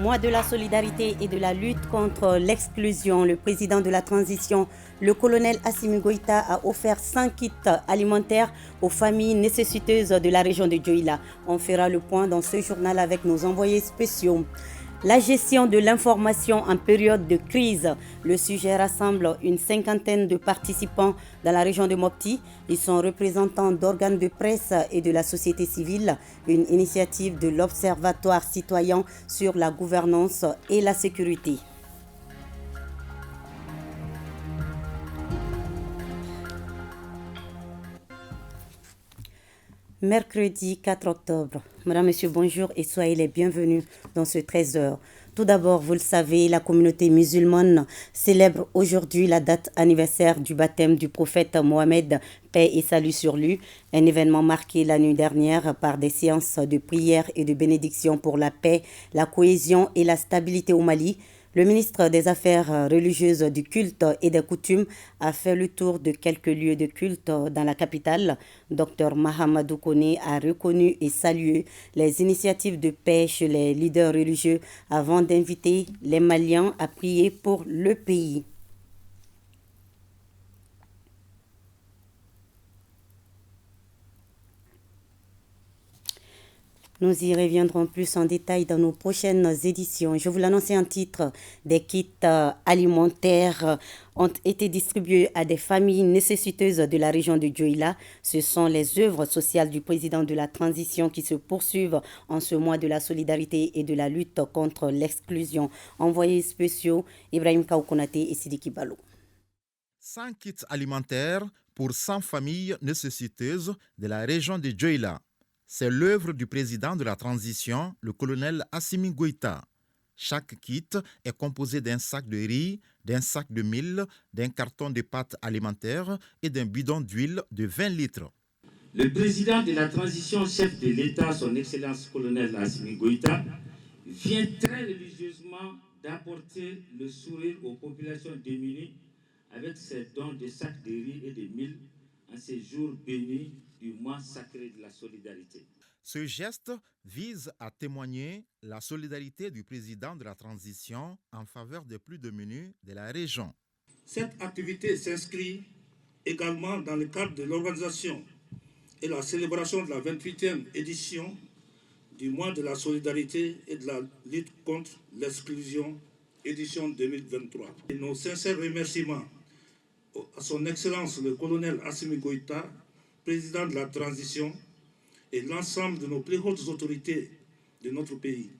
mois de la solidarité et de la lutte contre l'exclusion, le président de la transition, le colonel Assimi Goïta, a offert 100 kits alimentaires aux familles nécessiteuses de la région de Dioïla. On fera le point dans ce journal avec nos envoyés spéciaux. La gestion de l'information en période de crise. Le sujet rassemble une cinquantaine de participants dans la région de Mopti. Ils sont représentants d'organes de presse et de la société civile, une initiative de l'Observatoire citoyen sur la gouvernance et la sécurité. Mercredi 4 octobre. Madame, Monsieur, bonjour et soyez les bienvenus dans ce 13h. Tout d'abord, vous le savez, la communauté musulmane célèbre aujourd'hui la date anniversaire du baptême du prophète Mohamed, paix et salut sur lui. Un événement marqué la nuit dernière par des séances de prière et de bénédiction pour la paix, la cohésion et la stabilité au Mali. Le ministre des Affaires religieuses, du culte et des coutumes a fait le tour de quelques lieux de culte dans la capitale. Dr Mahamadou Koné a reconnu et salué les initiatives de paix chez les leaders religieux avant d'inviter les Maliens à prier pour le pays. Nous y reviendrons plus en détail dans nos prochaines éditions. Je vous l'annonce en titre, des kits alimentaires ont été distribués à des familles nécessiteuses de la région de Dioïla. Ce sont les œuvres sociales du président de la transition qui se poursuivent en ce mois de la solidarité et de la lutte contre l'exclusion. Envoyés spéciaux, Ibrahim Kaoukonate et Sidiki Balo. 100 kits alimentaires pour 100 familles nécessiteuses de la région de Dioïla. C'est l'œuvre du président de la transition, le colonel Assimi Goïta. Chaque kit est composé d'un sac de riz, d'un sac de mil, d'un carton de pâtes alimentaires et d'un bidon d'huile de 20 litres. Le président de la transition, chef de l'État, son Excellence colonel Assimi Goïta, vient très religieusement d'apporter le sourire aux populations démunies avec ses dons de sacs de riz et de mil en ces jours bénis du mois sacré de la solidarité. Ce geste vise à témoigner la solidarité du président de la transition en faveur des plus démunis de la région. Cette activité s'inscrit également dans le cadre de l'organisation et la célébration de la 28e édition du mois de la solidarité et de la lutte contre l'exclusion, édition 2023. Et nos sincères remerciements à son Excellence le colonel Assimi Goïta, président de la transition, et l'ensemble de nos plus hautes autorités de notre pays.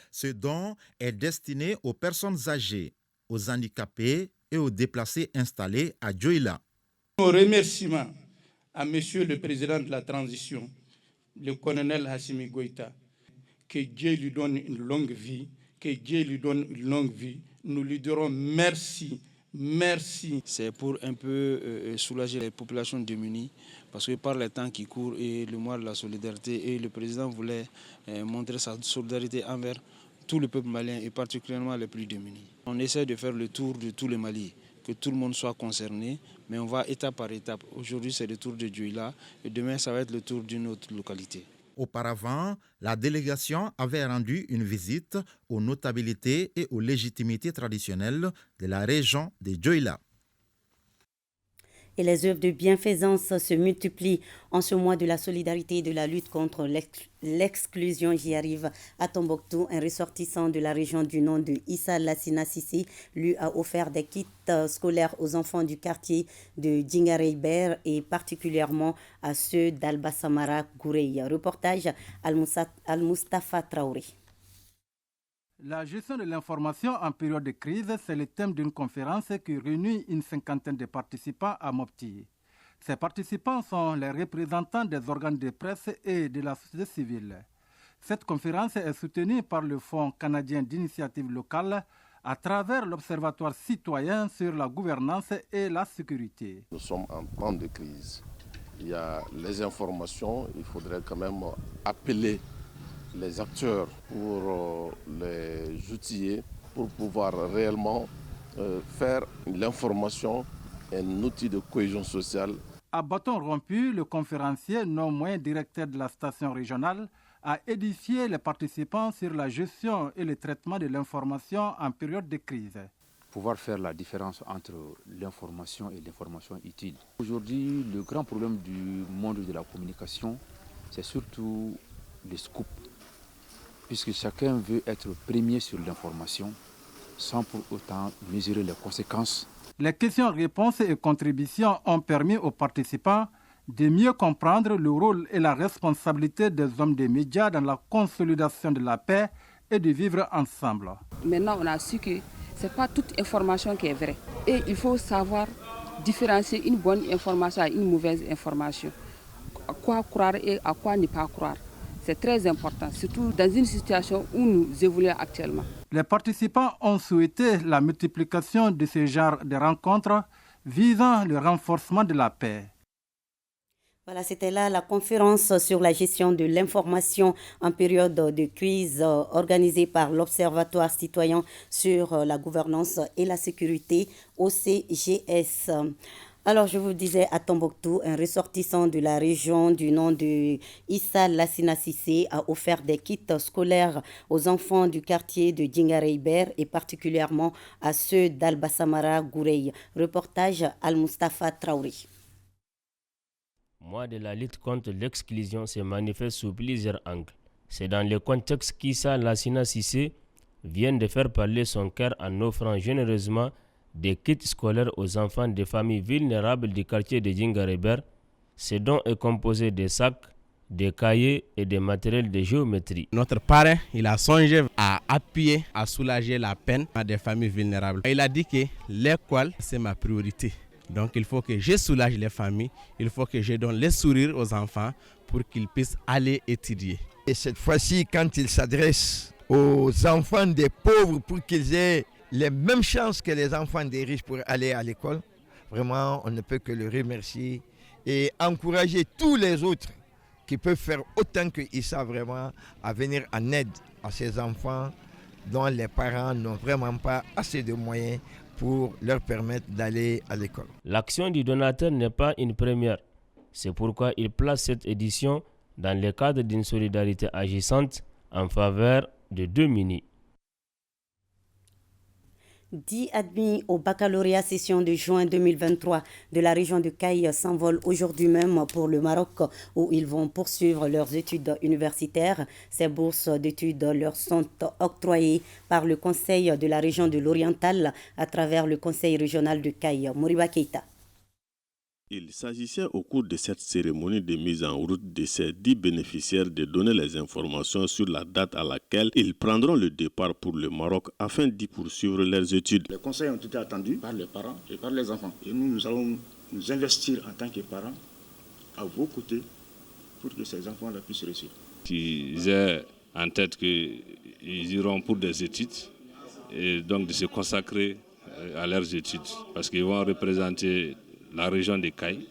Ce don est destiné aux personnes âgées, aux handicapés et aux déplacés installés à Dioïla. Nos remerciements à Monsieur le Président de la transition, le colonel Assimi Goïta, que Dieu lui donne une longue vie, que Dieu lui donne une longue vie. Nous lui dirons merci. Merci. C'est pour un peu soulager les populations démunies, parce que par les temps qui courent et le mois de la solidarité, et le président voulait montrer sa solidarité envers tout le peuple malien et particulièrement les plus démunis. On essaie de faire le tour de tous les Mali, que tout le monde soit concerné, mais on va étape par étape. Aujourd'hui, c'est le tour de Dioïla et demain, ça va être le tour d'une autre localité. Auparavant, la délégation avait rendu une visite aux notabilités et aux légitimités traditionnelles de la région de Dioïla. Et les œuvres de bienfaisance se multiplient en ce mois de la solidarité et de la lutte contre l'exclusion. J'y arrive à Tombouctou. Un ressortissant de la région du nom de Issa Lassina Sissi lui a offert des kits scolaires aux enfants du quartier de Djingareiber et particulièrement à ceux d'Alba-Samara Goureya. Reportage Al-Mustafa Traoré. La gestion de l'information en période de crise, c'est le thème d'une conférence qui réunit une cinquantaine de participants à Mopti. Ces participants sont les représentants des organes de presse et de la société civile. Cette conférence est soutenue par le Fonds canadien d'initiative locale à travers l'Observatoire citoyen sur la gouvernance et la sécurité. Nous sommes en temps de crise. Il y a les informations, il faudrait quand même appeler les acteurs pour les outiller, pour pouvoir réellement faire l'information un outil de cohésion sociale. À bâton rompu, le conférencier, non moins directeur de la station régionale, a édifié les participants sur la gestion et le traitement de l'information en période de crise. Pouvoir faire la différence entre l'information et l'information utile. Aujourd'hui, le grand problème du monde de la communication, c'est surtout les scoops, puisque chacun veut être premier sur l'information sans pour autant mesurer les conséquences. Les questions-réponses et contributions ont permis aux participants de mieux comprendre le rôle et la responsabilité des hommes des médias dans la consolidation de la paix et de vivre ensemble. Maintenant, on a su que ce n'est pas toute information qui est vraie. Et il faut savoir différencier une bonne information à une mauvaise information. À quoi croire et à quoi ne pas croire. C'est très important, surtout dans une situation où nous évoluons actuellement. Les participants ont souhaité la multiplication de ce genre de rencontres visant le renforcement de la paix. Voilà, c'était là la conférence sur la gestion de l'information en période de crise organisée par l'Observatoire citoyen sur la gouvernance et la sécurité OCGS. Alors, je vous disais, à Tombouctou, un ressortissant de la région du nom de Issa Lassina Sissé a offert des kits scolaires aux enfants du quartier de Djingareiber et particulièrement à ceux d'Al-Bassamara Gourey. Reportage Al-Mustafa Traoré. Mois de la lutte contre l'exclusion se manifeste sous plusieurs angles. C'est dans le contexte qu'Issa Lassina Sissé vient de faire parler son cœur en offrant généreusement des kits scolaires aux enfants des familles vulnérables du quartier de Djingareiber. Ce don est composé de sacs, des cahiers et des matériels de géométrie. Notre parrain, il a songé à appuyer, à soulager la peine des familles vulnérables. Il a dit que l'école, c'est ma priorité. Donc il faut que je soulage les familles, il faut que je donne les sourires aux enfants pour qu'ils puissent aller étudier. Et cette fois-ci, quand il s'adresse aux enfants des pauvres pour qu'ils aient les mêmes chances que les enfants des riches pour aller à l'école, vraiment on ne peut que le remercier et encourager tous les autres qui peuvent faire autant que Issa vraiment à venir en aide à ces enfants dont les parents n'ont vraiment pas assez de moyens pour leur permettre d'aller à l'école. L'action du donateur n'est pas une première. C'est pourquoi il place cette édition dans le cadre d'une solidarité agissante en faveur de deux mini. 10 admis au baccalauréat session de juin 2023 de la région de Caille s'envolent aujourd'hui même pour le Maroc où ils vont poursuivre leurs études universitaires. Ces bourses d'études leur sont octroyées par le Conseil de la région de l'Oriental à travers le Conseil régional de Caille. Moriba Keita. Il s'agissait au cours de cette cérémonie de mise en route de ces 10 bénéficiaires de donner les informations sur la date à laquelle ils prendront le départ pour le Maroc afin d'y poursuivre leurs études. Les conseils ont été attendus par les parents et par les enfants. Et nous allons nous investir en tant que parents à vos côtés pour que ces enfants-là puissent réussir. Ils aient en tête qu'ils iront pour des études et donc de se consacrer à leurs études parce qu'ils vont représenter la région de Caille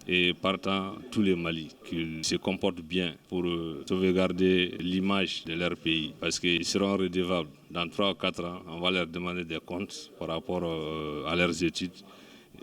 et partant tous les Mali, qu'ils se comportent bien pour sauvegarder l'image de leur pays parce qu'ils seront redevables. Dans 3 ou 4 ans, on va leur demander des comptes par rapport à leurs études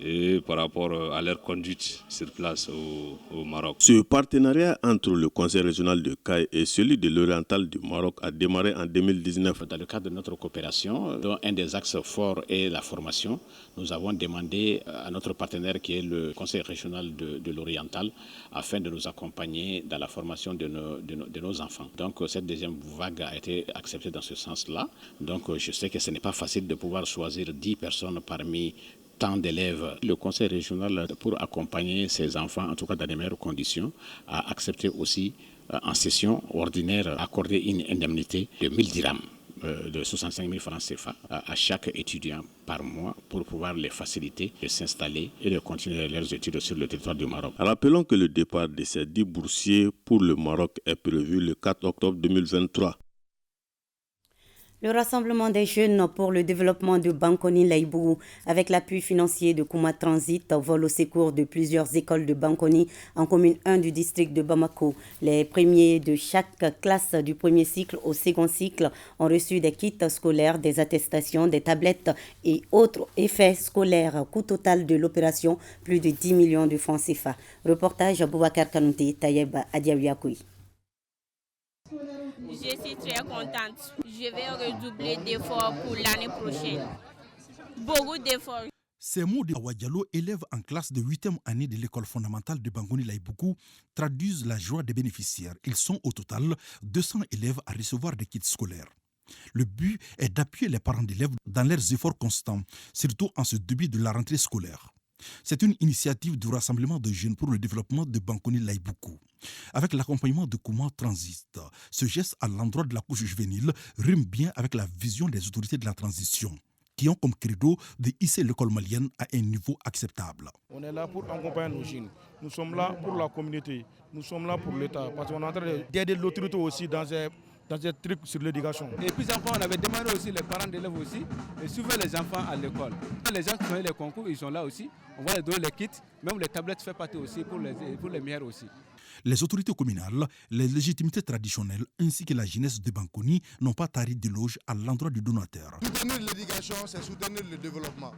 et par rapport à leur conduite sur place au Maroc. Ce partenariat entre le Conseil régional de Caille et celui de l'Oriental du Maroc a démarré en 2019. Dans le cadre de notre coopération, dont un des axes forts est la formation, nous avons demandé à notre partenaire qui est le Conseil régional de l'Oriental afin de nous accompagner dans la formation de nos enfants. Donc cette deuxième vague a été acceptée dans ce sens-là. Donc je sais que ce n'est pas facile de pouvoir choisir 10 personnes parmi tant d'élèves. Le conseil régional, pour accompagner ces enfants, en tout cas dans les meilleures conditions, a accepté aussi en session ordinaire accorder une indemnité de 1000 dirhams, de 65 000 francs CFA à chaque étudiant par mois pour pouvoir les faciliter de s'installer et de continuer leurs études sur le territoire du Maroc. Rappelons que le départ de ces 10 boursiers pour le Maroc est prévu le 4 octobre 2023. Le rassemblement des jeunes pour le développement de Bankoni Laïbou, avec l'appui financier de Kouma Transit, vole au secours de plusieurs écoles de Bankoni en commune 1 du district de Bamako. Les premiers de chaque classe du premier cycle au second cycle ont reçu des kits scolaires, des attestations, des tablettes et autres effets scolaires. Coût total de l'opération, plus de 10 millions de francs CFA. Reportage Boubacar Kanouté, Tayeb Adiawiakoui. Je suis très contente. Je vais redoubler d'efforts pour l'année prochaine. Beaucoup d'efforts. Ces mots de Awa Diallo, élève en classe de 8e année de l'école fondamentale de Bangoni Laïboukou, traduisent la joie des bénéficiaires. Ils sont au total 200 élèves à recevoir des kits scolaires. Le but est d'appuyer les parents d'élèves dans leurs efforts constants, surtout en ce début de la rentrée scolaire. C'est une initiative du Rassemblement de jeunes pour le développement de Bangoni Laïboukou. Avec l'accompagnement de Kouma Transit, ce geste à l'endroit de la couche juvénile rime bien avec la vision des autorités de la transition, qui ont comme credo de hisser l'école malienne à un niveau acceptable. On est là pour accompagner nos jeunes. Nous sommes là pour la communauté. Nous sommes là pour l'État. Parce qu'on est en train d'aider l'autorité aussi dans des trucs sur l'éducation. Et puis enfin, on avait demandé aussi les parents d'élèves aussi de suivre les enfants à l'école. Les gens qui ont eu les concours, ils sont là aussi. On va leur donner les kits, même les tablettes fait partie aussi pour les meilleurs aussi. Les autorités communales, les légitimités traditionnelles ainsi que la jeunesse de Bangoni n'ont pas tari d'éloges à l'endroit du donateur. Soutenir l'éducation, c'est soutenir le développement.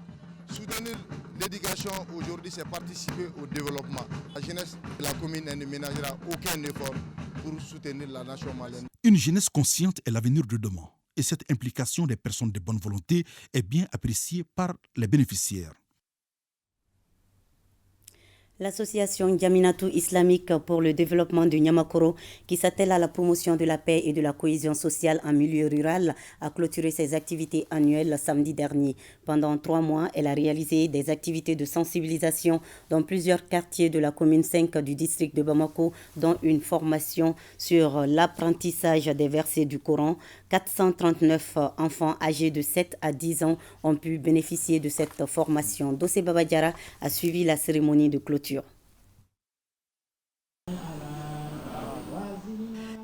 Soutenir l'éducation aujourd'hui, c'est participer au développement. La jeunesse de la commune ne ménagera aucun effort pour soutenir la nation malienne. Une jeunesse consciente est l'avenir de demain. Et cette implication des personnes de bonne volonté est bien appréciée par les bénéficiaires. L'association Djaminatou islamique pour le développement du Niamakoro, qui s'attelle à la promotion de la paix et de la cohésion sociale en milieu rural, a clôturé ses activités annuelles samedi dernier. Pendant 3 mois, elle a réalisé des activités de sensibilisation dans plusieurs quartiers de la commune 5 du district de Bamako, dont une formation sur l'apprentissage des versets du Coran. 439 enfants âgés de 7 à 10 ans ont pu bénéficier de cette formation. Dossé Babadiara a suivi la cérémonie de clôture.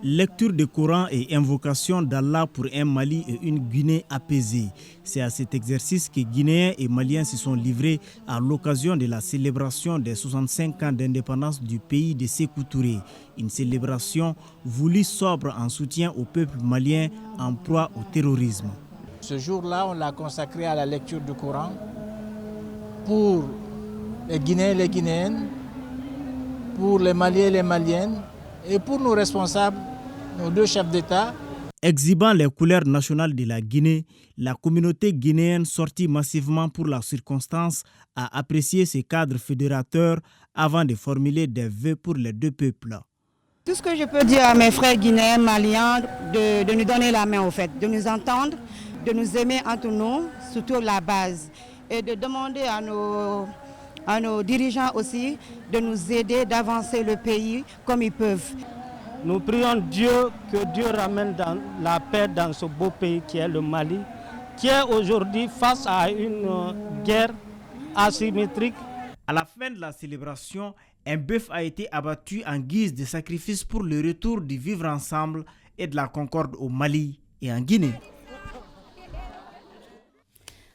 Lecture du Coran et invocation d'Allah pour un Mali et une Guinée apaisée. C'est à cet exercice que Guinéens et Maliens se sont livrés à l'occasion de la célébration des 65 ans d'indépendance du pays de Sékou Touré. Une célébration voulue sobre en soutien au peuple malien en proie au terrorisme. Ce jour-là, on l'a consacré à la lecture du Coran pour les Guinéens et les Guinéennes, pour les Maliens et les Maliennes, et pour nos responsables, nos 2 chefs d'État. Exhibant les couleurs nationales de la Guinée, la communauté guinéenne sortie massivement pour la circonstance a apprécié ce cadre fédérateur avant de formuler des vœux pour les 2 peuples. Tout ce que je peux dire à mes frères guinéens, maliens, de nous donner la main au fait, de nous entendre, de nous aimer entre nous, surtout la base, et de demander à nos dirigeants aussi de nous aider d'avancer le pays comme ils peuvent. Nous prions Dieu que Dieu ramène la paix dans ce beau pays qui est le Mali, qui est aujourd'hui face à une guerre asymétrique. À la fin de la célébration, un bœuf a été abattu en guise de sacrifice pour le retour du vivre ensemble et de la concorde au Mali et en Guinée.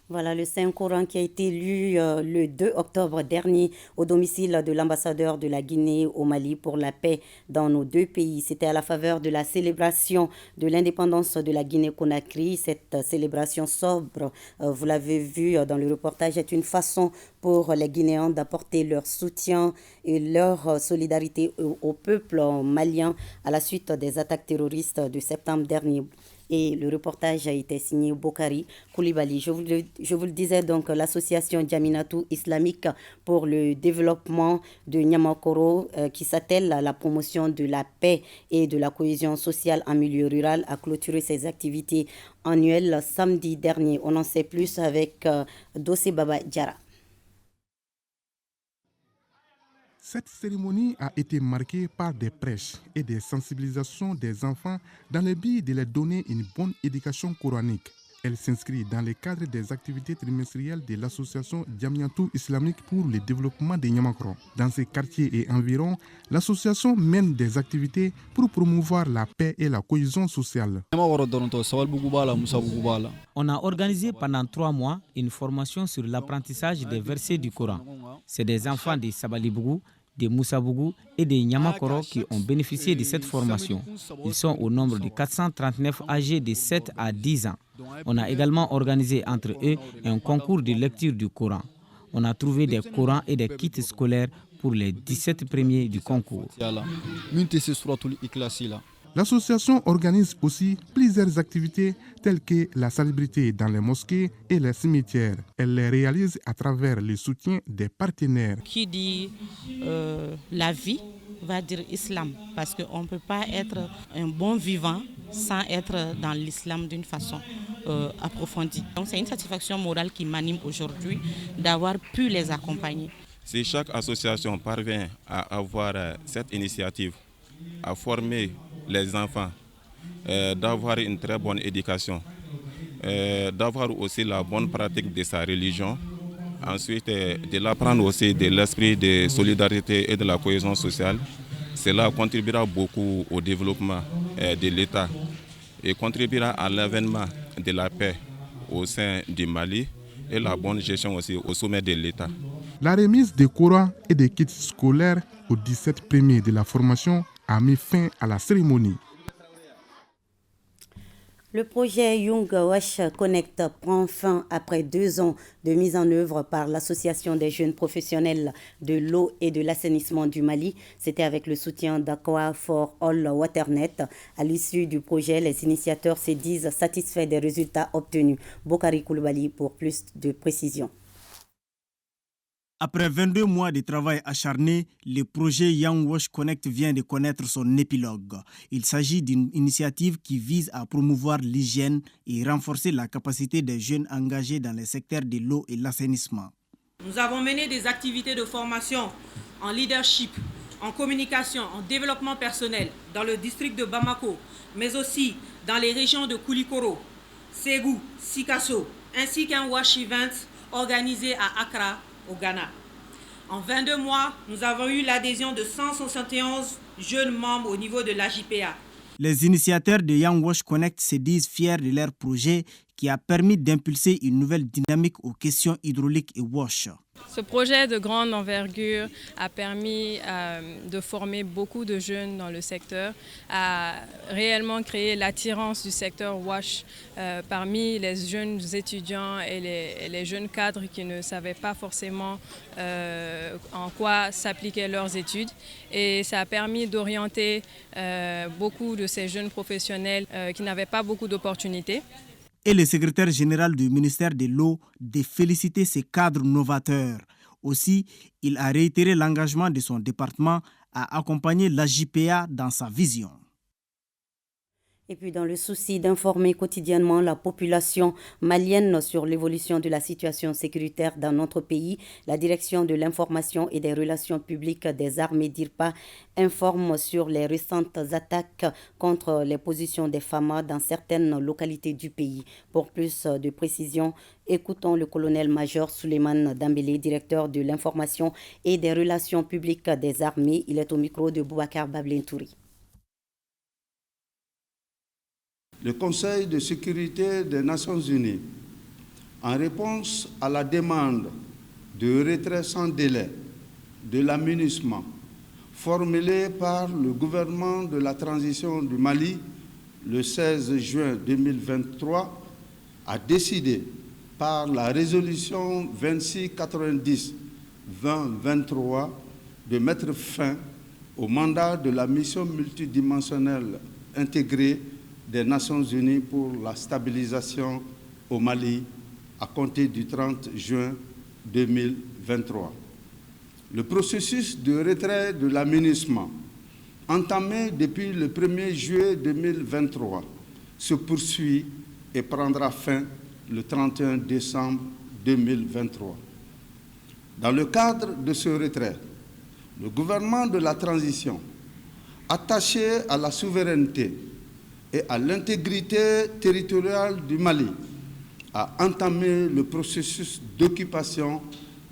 Voilà le Saint-Coran qui a été lu le 2 octobre dernier au domicile de l'ambassadeur de la Guinée au Mali pour la paix dans nos 2 pays. C'était à la faveur de la célébration de l'indépendance de la Guinée-Conakry. Cette célébration sobre, vous l'avez vu dans le reportage, est une façon pour les Guinéens d'apporter leur soutien et leur solidarité au peuple malien à la suite des attaques terroristes de septembre dernier. Et le reportage a été signé Bokari Koulibaly. Je vous le disais donc, l'association Djaminatou islamique pour le développement de Niamakoro, qui s'attelle à la promotion de la paix et de la cohésion sociale en milieu rural, a clôturé ses activités annuelles samedi dernier. On en sait plus avec Dossé Baba Diara. Cette cérémonie a été marquée par des prêches et des sensibilisations des enfants dans le but de leur donner une bonne éducation coranique. Elle s'inscrit dans le cadre des activités trimestrielles de l'association Djaminatou islamique pour le développement de Niamakoro. Dans ces quartiers et environs, l'association mène des activités pour promouvoir la paix et la cohésion sociale. On a organisé pendant 3 mois une formation sur l'apprentissage des versets du Coran. C'est des enfants de Sabalibougou, de Moussabougou et de Niamakoro qui ont bénéficié de cette formation. Ils sont au nombre de 439 âgés de 7 à 10 ans. On a également organisé entre eux un concours de lecture du Coran. On a trouvé des Corans et des kits scolaires pour les 17 premiers du concours. L'association organise aussi plusieurs activités telles que la salubrité dans les mosquées et les cimetières. Elle les réalise à travers le soutien des partenaires. Qui dit la vie va dire islam, parce qu'on ne peut pas être un bon vivant sans être dans l'islam d'une façon approfondie. Donc c'est une satisfaction morale qui m'anime aujourd'hui d'avoir pu les accompagner. Si chaque association parvient à avoir cette initiative, à former les enfants, d'avoir une très bonne éducation, d'avoir aussi la bonne pratique de sa religion, ensuite de l'apprendre aussi de l'esprit de solidarité et de la cohésion sociale, cela contribuera beaucoup au développement de l'État et contribuera à l'avènement de la paix au sein du Mali et la bonne gestion aussi au sommet de l'État. La remise des Korans et des kits scolaires aux 17 premiers de la formation a mis fin à la cérémonie. Le projet Young Wash Connect prend fin après 2 ans de mise en œuvre par l'Association des jeunes professionnels de l'eau et de l'assainissement du Mali. C'était avec le soutien d'Aqua for All Waternet. À l'issue du projet, les initiateurs se disent satisfaits des résultats obtenus. Bokari Koulibaly pour plus de précisions. Après 22 mois de travail acharné, le projet Young Wash Connect vient de connaître son épilogue. Il s'agit d'une initiative qui vise à promouvoir l'hygiène et renforcer la capacité des jeunes engagés dans les secteurs de l'eau et l'assainissement. Nous avons mené des activités de formation en leadership, en communication, en développement personnel dans le district de Bamako, mais aussi dans les régions de Koulikoro, Ségou, Sikasso, ainsi qu'un Wash Event organisé à Accra, au Ghana. En 22 mois, nous avons eu l'adhésion de 171 jeunes membres au niveau de l'AJPA. Les initiateurs de Young Wash Connect se disent fiers de leur projet qui a permis d'impulser une nouvelle dynamique aux questions hydrauliques et wash. Ce projet de grande envergure a permis de former beaucoup de jeunes dans le secteur, a réellement créé l'attirance du secteur WASH parmi les jeunes étudiants et les jeunes cadres qui ne savaient pas forcément en quoi s'appliquaient leurs études. Et ça a permis d'orienter beaucoup de ces jeunes professionnels qui n'avaient pas beaucoup d'opportunités. Et le secrétaire général du ministère de l'eau de féliciter ces cadres novateurs. Aussi, il a réitéré l'engagement de son département à accompagner l'AJPA dans sa vision. Et puis dans le souci d'informer quotidiennement la population malienne sur l'évolution de la situation sécuritaire dans notre pays, la direction de l'information et des relations publiques des armées d'IRPA informe sur les récentes attaques contre les positions des FAMA dans certaines localités du pays. Pour plus de précision, écoutons le colonel-major Souleymane Dambélé, directeur de l'information et des relations publiques des armées. Il est au micro de Boubacar Bablentouri. Le Conseil de sécurité des Nations Unies, en réponse à la demande de retrait sans délai de l'amunissement formulée par le gouvernement de la transition du Mali le 16 juin 2023, a décidé par la résolution 2690-2023 de mettre fin au mandat de la mission multidimensionnelle intégrée des Nations Unies pour la stabilisation au Mali à compter du 30 juin 2023. Le processus de retrait de l'amunissement, entamé depuis le 1er juillet 2023, se poursuit et prendra fin le 31 décembre 2023. Dans le cadre de ce retrait, le gouvernement de la transition, attaché à la souveraineté et à l'intégrité territoriale du Mali, a entamé le processus d'occupation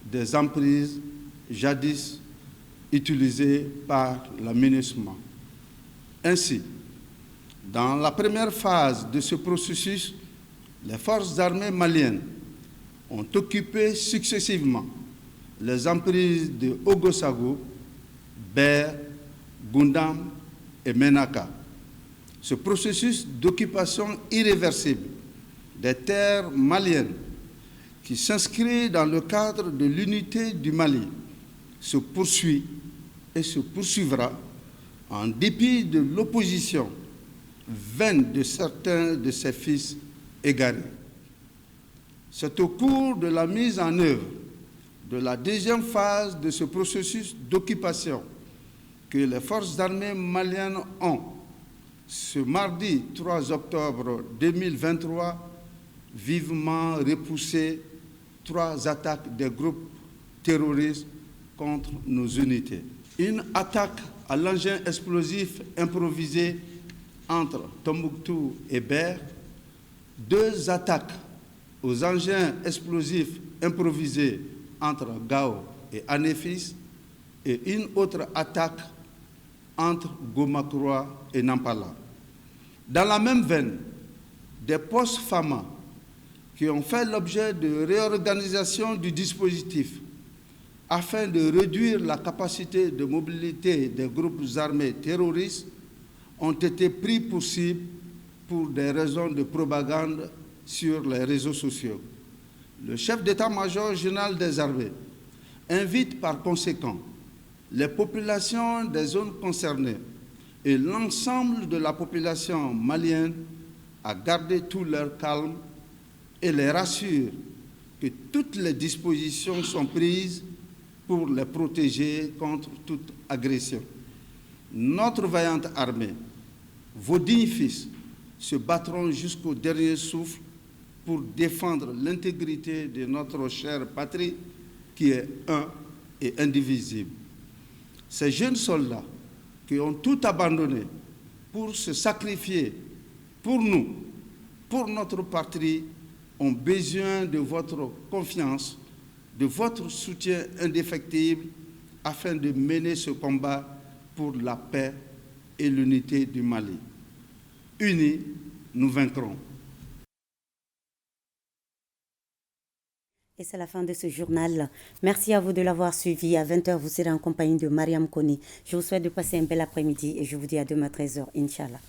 des emprises jadis utilisées par l'amunissement. Ainsi, dans la première phase de ce processus, les forces armées maliennes ont occupé successivement les emprises de Ogosago, Ber, Gundam et Menaka. Ce processus d'occupation irréversible des terres maliennes qui s'inscrit dans le cadre de l'unité du Mali se poursuit et se poursuivra en dépit de l'opposition veine de certains de ses fils égarés. C'est au cours de la mise en œuvre de la deuxième phase de ce processus d'occupation que les forces armées maliennes ont, ce mardi 3 octobre 2023, vivement repoussé 3 attaques des groupes terroristes contre nos unités. Une attaque à l'engin explosif improvisé entre Tombouctou et Ber, 2 attaques aux engins explosifs improvisés entre Gao et Anéfis et une autre attaque entre Gomakroa et Nampala. Dans la même veine, des postes FAMA qui ont fait l'objet de réorganisation du dispositif afin de réduire la capacité de mobilité des groupes armés terroristes ont été pris pour cible pour des raisons de propagande sur les réseaux sociaux. Le chef d'état-major général des armées invite par conséquent les populations des zones concernées et l'ensemble de la population malienne à garder tout leur calme et les rassure que toutes les dispositions sont prises pour les protéger contre toute agression. Notre vaillante armée, vos dignes fils, se battront jusqu'au dernier souffle pour défendre l'intégrité de notre chère patrie qui est un et indivisible. Ces jeunes soldats qui ont tout abandonné pour se sacrifier pour nous, pour notre patrie, ont besoin de votre confiance, de votre soutien indéfectible afin de mener ce combat pour la paix et l'unité du Mali. Unis, nous vaincrons. Et c'est la fin de ce journal. Merci à vous de l'avoir suivi. À 20h, vous serez en compagnie de Mariam Koni. Je vous souhaite de passer un bel après-midi et je vous dis à demain 13h, Inch'Allah.